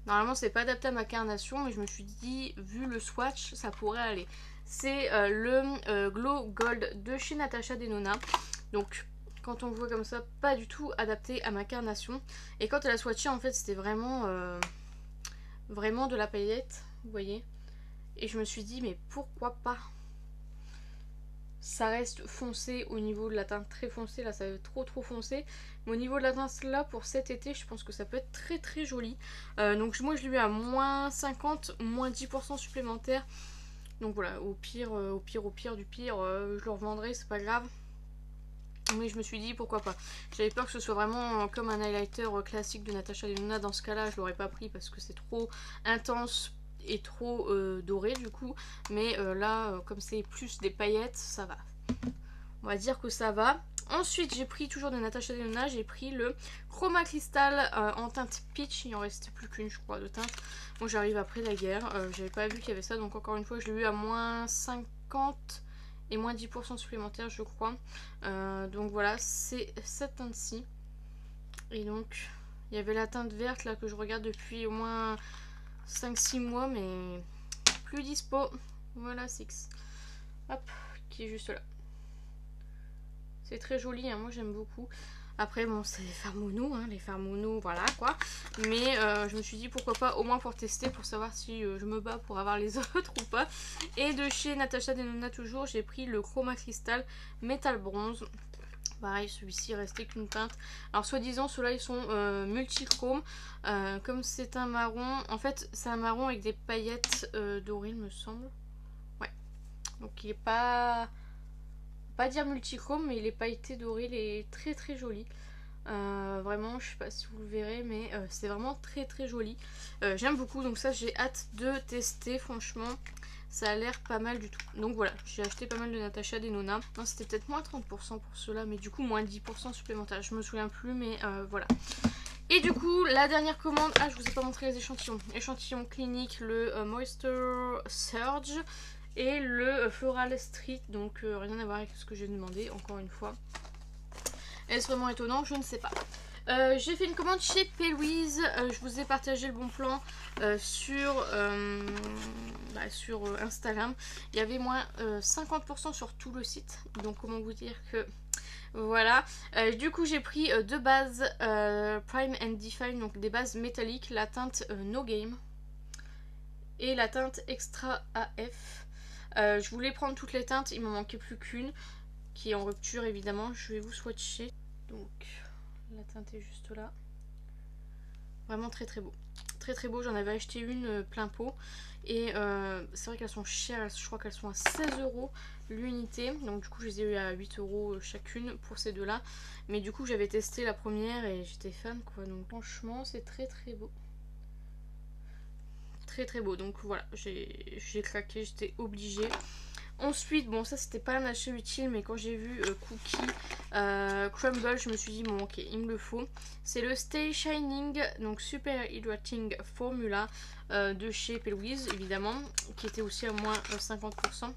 normalement c'est pas adapté à ma carnation, mais je me suis dit vu le swatch ça pourrait aller. C'est le Glow Gold de chez Natasha Denona. Donc quand on voit comme ça, pas du tout adapté à ma carnation. Et quand elle a swatché en fait c'était vraiment vraiment de la paillette, vous voyez. Et je me suis dit mais pourquoi pas. Ça reste foncé au niveau de la teinte, très foncé, là ça va être trop foncé. Mais au niveau de la teinte là pour cet été, je pense que ça peut être très joli. Donc moi je l'ai mis à moins 50, moins 10% supplémentaire. Donc voilà, au pire du pire, je le revendrai, c'est pas grave. Mais je me suis dit pourquoi pas. J'avais peur que ce soit vraiment comme un highlighter classique de Natasha Denona. Dans ce cas là je l'aurais pas pris parce que c'est trop intense et trop doré du coup, mais là comme c'est plus des paillettes ça va, on va dire que ça va. Ensuite j'ai pris toujours de Natasha Denona, j'ai pris le Chroma Crystal en teinte peach, il en restait plus qu'une je crois de teinte. Bon j'arrive après la guerre, j'avais pas vu qu'il y avait ça, donc encore une fois je l'ai eu à moins 50 et moins 10% supplémentaire je crois. Donc voilà, c'est cette teinte-ci. Et donc il y avait la teinte verte là que je regarde depuis au moins 5-6 mois, mais plus dispo. Voilà, Six. Hop, qui est juste là. C'est très joli, hein, moi j'aime beaucoup. Après, bon, c'est les fards mono, hein, les fards mono, voilà quoi. Mais je me suis dit pourquoi pas, au moins pour tester, pour savoir si je me bats pour avoir les autres ou pas. Et de chez Natasha Denona toujours, j'ai pris le Chroma Crystal Metal Bronze. Pareil, celui-ci restait qu'une teinte. Alors soi-disant ceux-là ils sont multichrome. Comme c'est un marron, en fait c'est un marron avec des paillettes dorées il me semble. Ouais. Donc il est pas dire multichrome, mais il est pailleté doré, il est très joli. Vraiment je sais pas si vous le verrez, mais c'est vraiment très joli. J'aime beaucoup, donc ça j'ai hâte de tester franchement. Ça a l'air pas mal du tout. Donc voilà, j'ai acheté pas mal de Natasha Denona. Non, c'était peut-être moins 30% pour ceux-là, mais du coup moins 10% supplémentaire. Je me souviens plus, mais voilà. Et du coup, la dernière commande... Ah, je vous ai pas montré les échantillons. Échantillon clinique, le Moisture Surge et le Floral Street. Donc rien à voir avec ce que j'ai demandé, encore une fois. Est-ce vraiment étonnant? Je ne sais pas. J'ai fait une commande chez P-Louise, je vous ai partagé le bon plan sur Instagram. Il y avait moins 50% sur tout le site, donc comment vous dire que voilà. Du coup j'ai pris deux bases Prime and Define, donc des bases métalliques, la teinte No Game et la teinte Extra AF. Je voulais prendre toutes les teintes, il m'en manquait plus qu'une qui est en rupture évidemment. Je vais vous swatcher. Donc la teinte est juste là. Vraiment très beau. Très beau. J'en avais acheté une plein pot. Et c'est vrai qu'elles sont chères. Je crois qu'elles sont à 16 € l'unité. Donc du coup je les ai eu à 8 € chacune pour ces deux là. Mais du coup j'avais testé la première et j'étais fan quoi. Donc franchement c'est très beau. Très beau. Donc voilà, j'ai craqué. J'étais obligée. Ensuite, bon ça c'était pas un achat utile, mais quand j'ai vu Cookie Crumble, je me suis dit bon ok, il me le faut. C'est le Stay Shining, donc Super Hydrating Formula de chez P-Louise évidemment, qui était aussi à moins 50%.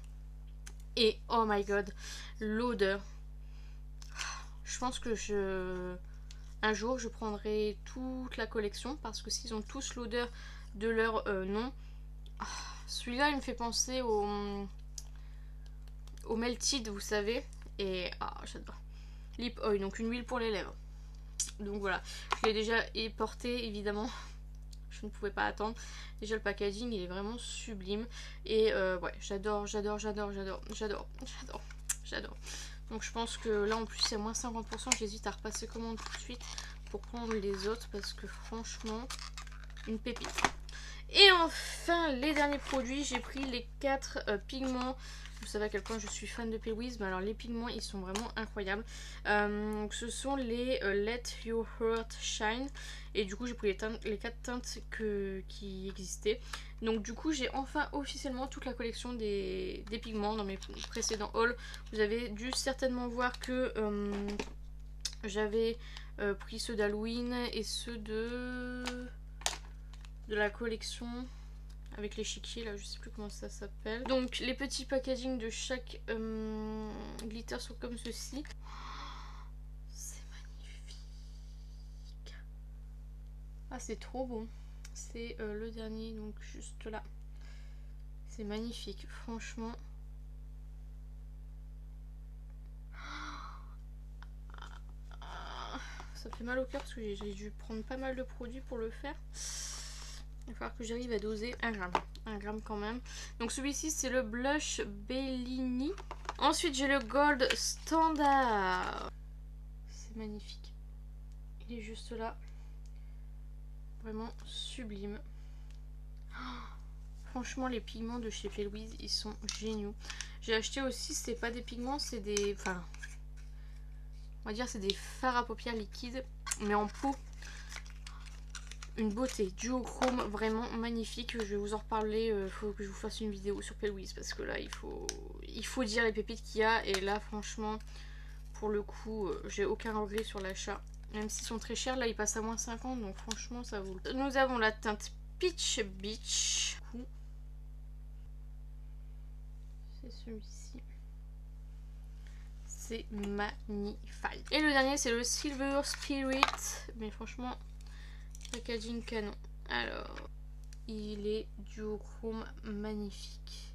Et oh my god, l'odeur. Je pense que un jour je prendrai toute la collection, parce que s'ils ont tous l'odeur de leur nom. Celui-là il me fait penser au Melted, vous savez. Et j'adore. Lip Oil, donc une huile pour les lèvres. Donc voilà, je l'ai déjà porté évidemment. Je ne pouvais pas attendre. Déjà le packaging il est vraiment sublime. Et ouais, j'adore. Donc je pense que là en plus c'est à moins 50%. J'hésite à repasser commande tout de suite pour prendre les autres, parce que franchement, une pépite. Et enfin les derniers produits, j'ai pris les 4 pigments Vous savez à quel point je suis fan de Pale-Wiz. Alors les pigments ils sont vraiment incroyables. Donc ce sont les Let Your Heart Shine. Et du coup j'ai pris les 4 teintes qui existaient. Donc du coup j'ai enfin officiellement toute la collection des pigments. Dans mes précédents hauls vous avez dû certainement voir que j'avais pris ceux d'Halloween et ceux de la collection avec l'échiquier là, je sais plus comment ça s'appelle. Donc les petits packaging de chaque glitter sont comme ceci. C'est magnifique. Ah c'est trop beau. C'est le dernier, donc juste là. C'est magnifique, franchement. Ça fait mal au cœur parce que j'ai dû prendre pas mal de produits pour le faire. Il va falloir que j'arrive à doser 1 gramme. 1 gramme quand même. Donc celui-ci c'est le blush Bellini. Ensuite j'ai le Gold Standard. C'est magnifique. Il est juste là. Vraiment sublime. Franchement les pigments de chez Pale-Wiz ils sont géniaux. J'ai acheté aussi, c'est pas des pigments, c'est des... Enfin, on va dire c'est des fards à paupières liquides. Mais en pot. Une beauté, duochrome, vraiment magnifique. Je vais vous en reparler, faut que je vous fasse une vidéo sur Pale-Wiz parce que là il faut dire les pépites qu'il y a. Et là franchement, pour le coup, j'ai aucun regret sur l'achat. Même s'ils sont très chers, là ils passent à moins 50, donc franchement ça vaut. Nous avons la teinte Peach Beach. C'est celui-ci. C'est magnifique. Et le dernier c'est le Silver Spirit. Mais franchement... packaging canon. Alors, il est duochrome magnifique.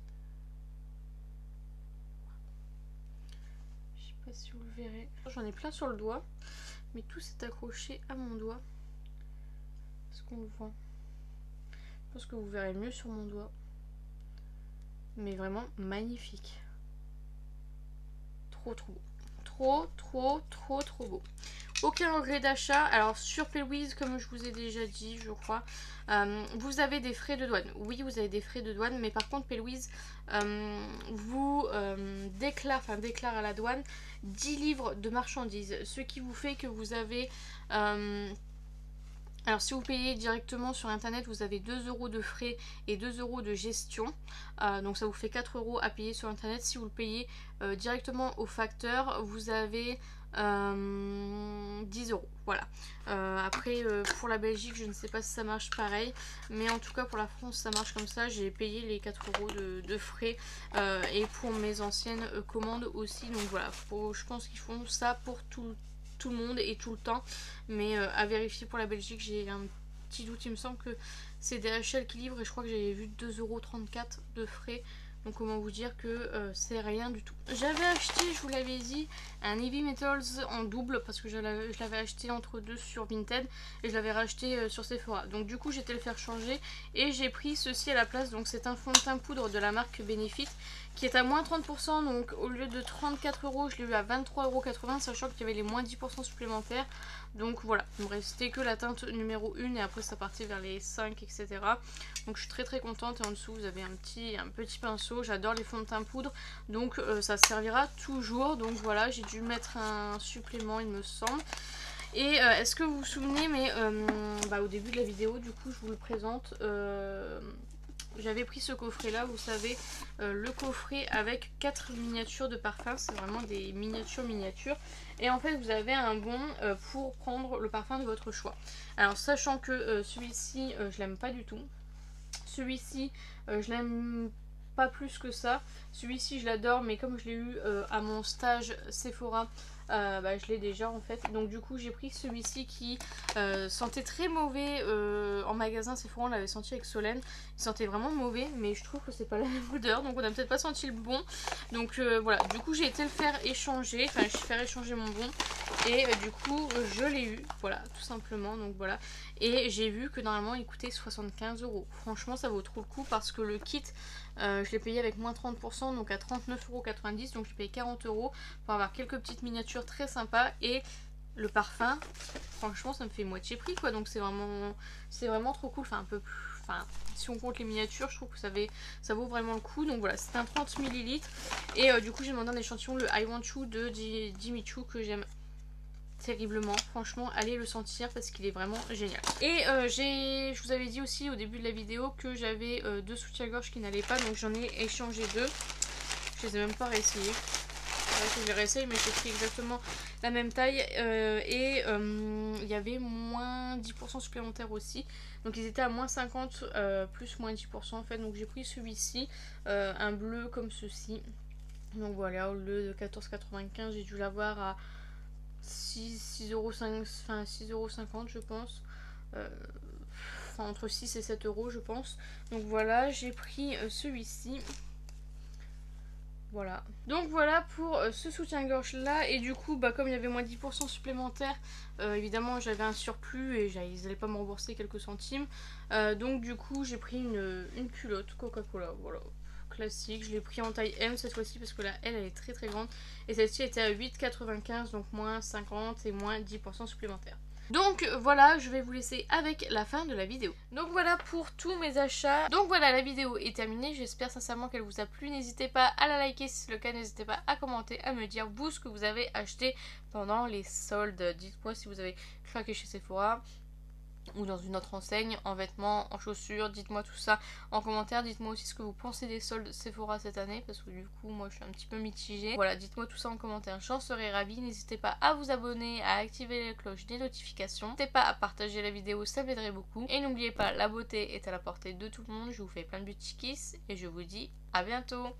Je sais pas si vous le verrez. J'en ai plein sur le doigt, mais tout s'est accroché à mon doigt. Est-ce qu'on le voit? Je pense que vous verrez mieux sur mon doigt. Mais vraiment magnifique. Trop trop beau. Trop beau. Aucun regret d'achat. Alors sur Pale-Wiz, comme je vous ai déjà dit, je crois, vous avez des frais de douane. Oui, vous avez des frais de douane, mais par contre Pale-Wiz vous déclare à la douane 10 livres de marchandises. Ce qui vous fait que vous avez... alors si vous payez directement sur internet, vous avez 2 € de frais et 2 € de gestion. Donc ça vous fait 4 € à payer sur internet. Si vous le payez directement au facteur, vous avez 10 €. Voilà. Après pour la Belgique, je ne sais pas si ça marche pareil. Mais en tout cas pour la France ça marche comme ça. J'ai payé les 4 € de frais. Et pour mes anciennes commandes aussi. Donc voilà, je pense qu'ils font ça pour tout le monde et tout le temps, mais à vérifier pour la Belgique. J'ai un petit doute, il me semble que c'est DHL qui livre et je crois que j'avais vu 2,34 € de frais. Donc comment vous dire que c'est rien du tout. J'avais acheté, je vous l'avais dit, un Heavy Metals en double parce que je l'avais acheté entre deux sur Vinted et je l'avais racheté sur Sephora. Donc du coup j'étais le faire changer et j'ai pris ceci à la place. Donc c'est un fond de teint poudre de la marque Benefit qui est à moins 30%. Donc au lieu de 34 €, je l'ai eu à 23,80 €, sachant qu'il y avait les moins 10% supplémentaires. Donc voilà, il me restait que la teinte numéro 1 et après ça partait vers les 5, etc. Donc je suis très contente. Et en dessous vous avez un petit pinceau. J'adore les fonds de teint poudre, donc ça servira toujours. Donc voilà, j'ai dû mettre un supplément il me semble. Et est-ce que vous vous souvenez, mais au début de la vidéo du coup je vous le présente, j'avais pris ce coffret là, vous savez, le coffret avec 4 miniatures de parfum. C'est vraiment des miniatures. Et en fait vous avez un bon pour prendre le parfum de votre choix. Alors sachant que celui-ci je l'aime pas du tout. Celui-ci je l'aime pas plus que ça. Celui-ci je l'adore, mais comme je l'ai eu à mon stage Sephora, je l'ai déjà en fait. Donc du coup j'ai pris celui-ci qui sentait très mauvais en magasin Sephora. On l'avait senti avec Solène, il sentait vraiment mauvais, mais je trouve que c'est pas la même odeur, donc on a peut-être pas senti le bon. Donc voilà, du coup j'ai été le faire échanger, enfin je vais faire échanger mon bon. Et du coup je l'ai eu, voilà, tout simplement. Donc voilà, et j'ai vu que normalement il coûtait 75 €. Franchement ça vaut trop le coup parce que le kit je l'ai payé avec moins 30%, donc à 39,90 €. Donc j'ai payé 40 € pour avoir quelques petites miniatures très sympas. Et le parfum, franchement ça me fait moitié prix quoi. Donc c'est vraiment trop cool. Enfin un peu plus, enfin si on compte les miniatures, je trouve que ça vaut vraiment le coup. Donc voilà, c'est un 30 ml. Et du coup j'ai demandé un échantillon, le I Want You de Jimmy Choo, que j'aime terriblement. Franchement, allez le sentir parce qu'il est vraiment génial. Et je vous avais dit aussi au début de la vidéo que j'avais 2 soutiens-gorge qui n'allaient pas, donc j'en ai échangé 2. Je les ai même pas réessayés. Je les réessaye, mais j'ai pris exactement la même taille et il y avait moins 10% supplémentaire aussi. Donc ils étaient à moins 50 plus moins 10% en fait. Donc j'ai pris celui-ci, un bleu comme ceci. Donc voilà, au lieu de 14,95, j'ai dû l'avoir à 6,50 €, enfin 6,50 € je pense. Enfin entre 6 et 7 € je pense. Donc voilà, j'ai pris celui-ci. Voilà. Donc voilà pour ce soutien-gorge là. Et du coup, bah, comme il y avait moins 10% supplémentaire, évidemment j'avais un surplus et ils n'allaient pas me rembourser quelques centimes. Donc du coup j'ai pris une culotte Coca-Cola. Voilà. Classique. Je l'ai pris en taille M cette fois-ci parce que la L elle est très très grande. Et celle-ci était à 8,95, donc moins 50 et moins 10% supplémentaire. Donc voilà, je vais vous laisser avec la fin de la vidéo. Donc voilà pour tous mes achats. Donc voilà, la vidéo est terminée. J'espère sincèrement qu'elle vous a plu. N'hésitez pas à la liker si c'est le cas. N'hésitez pas à commenter, à me dire vous ce que vous avez acheté pendant les soldes. Dites-moi si vous avez craqué chez Sephora ou dans une autre enseigne, en vêtements, en chaussures. Dites-moi tout ça en commentaire. Dites-moi aussi ce que vous pensez des soldes Sephora cette année, parce que du coup moi je suis un petit peu mitigée. Voilà, dites-moi tout ça en commentaire, j'en serai ravie. N'hésitez pas à vous abonner, à activer la cloche des notifications. N'hésitez pas à partager la vidéo, ça m'aiderait beaucoup. Et n'oubliez pas, la beauté est à la portée de tout le monde. Je vous fais plein de petits kiss et je vous dis à bientôt.